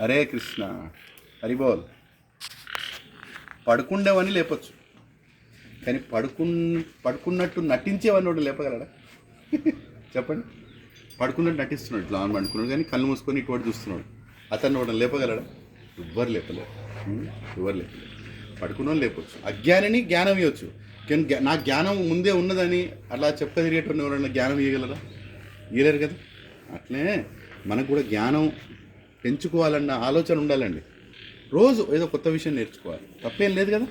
హరే కృష్ణ. హరిబోల్. పడుకుండేవన్నీ లేపచ్చు, కానీ పడుకున్నట్టు నటించేవన్నీ ఒకటి లేపగలడా? చెప్పండి. పడుకున్నట్టు నటిస్తున్నాడు, ఇట్లా పడుకున్నాడు, కానీ కళ్ళు మూసుకొని ఇటువంటి చూస్తున్నాడు. అతన్ని ఒకటి లేపగలడా? ఎవ్వరు లేపలేరు. ఎవరు లేపలేరు. పడుకున్న లేపచ్చు. అజ్ఞానిని జ్ఞానం ఇవ్వచ్చు, కానీ నా జ్ఞానం ముందే ఉన్నదని అలా చెప్ప తిరిగేటువంటి ఎవరన్నా జ్ఞానం ఇవ్వగలరా? ఇవ్వలేరు కదా. అట్లే మనకు కూడా జ్ఞానం పెంచుకోవాలన్న ఆలోచన ఉండాలండి. రోజు ఏదో కొత్త విషయం నేర్చుకోవాలి, తప్పేం లేదు కదా.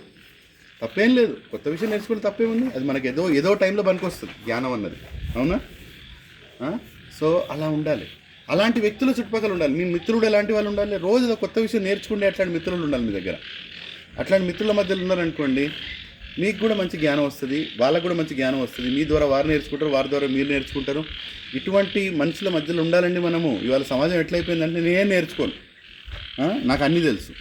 తప్పేం లేదు, కొత్త విషయం నేర్చుకుంటే తప్పేముంది. అది మనకి ఏదో టైంలో పనికొస్తుంది జ్ఞానం అన్నది, అవునా? సో అలా ఉండాలి. అలాంటి వ్యక్తుల చుట్టుపక్కల ఉండాలి. మీ మిత్రుడు ఎలాంటి వాళ్ళు ఉండాలి? రోజు ఏదో కొత్త విషయం నేర్చుకుంటే అట్లాంటి మిత్రులు ఉండాలి మీ దగ్గర. అట్లాంటి మిత్రుల మధ్యలో ఉన్నారనుకోండి, మీకు కూడా మంచి జ్ఞానం వస్తుంది, వాళ్ళకు కూడా మంచి జ్ఞానం వస్తుంది. మీ ద్వారా వారు నేర్చుకుంటారు, వారి ద్వారా మీరు నేర్చుకుంటారు. ఇటువంటి మనుషుల మధ్యలో ఉండాలండి మనము. ఇవాళ సమాజం ఎట్లయిపోయిందంటే నేనేం నేర్చుకోను, నాకు అన్నీ తెలుసు.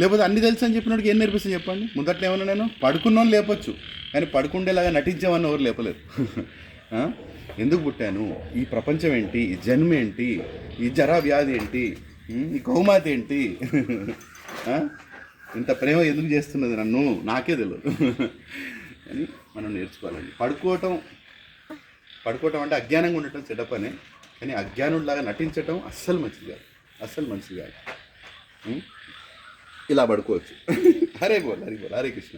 లేకపోతే అన్నీ తెలుసు అని చెప్పినోడికి ఏం నేర్పిస్తుంది చెప్పండి? ముందట్లో ఏమన్నా నేను పడుకున్నాను లేపొచ్చు, కానీ పడుకుండేలాగా నటించామని ఎవరు లేపలేరు. ఎందుకు పుట్టాను, ఈ ప్రపంచం ఏంటి, ఈ జన్మ ఏంటి, ఈ జరా వ్యాధి ఏంటి, ఈ కౌమాతి ఏంటి, ఇంత ప్రేమ ఎందుకు చేస్తున్నది నన్ను, నాకే తెలియదు అని మనం నేర్చుకోవాలండి. పడుకోవటం అంటే అజ్ఞానంగా ఉండటం చెడ్డ పనే, కానీ అజ్ఞానుడిలాగా నటించటం అస్సలు మంచిది కాదు. ఇలా పడుకోవచ్చు. హరే బోల్, హరే కృష్ణ.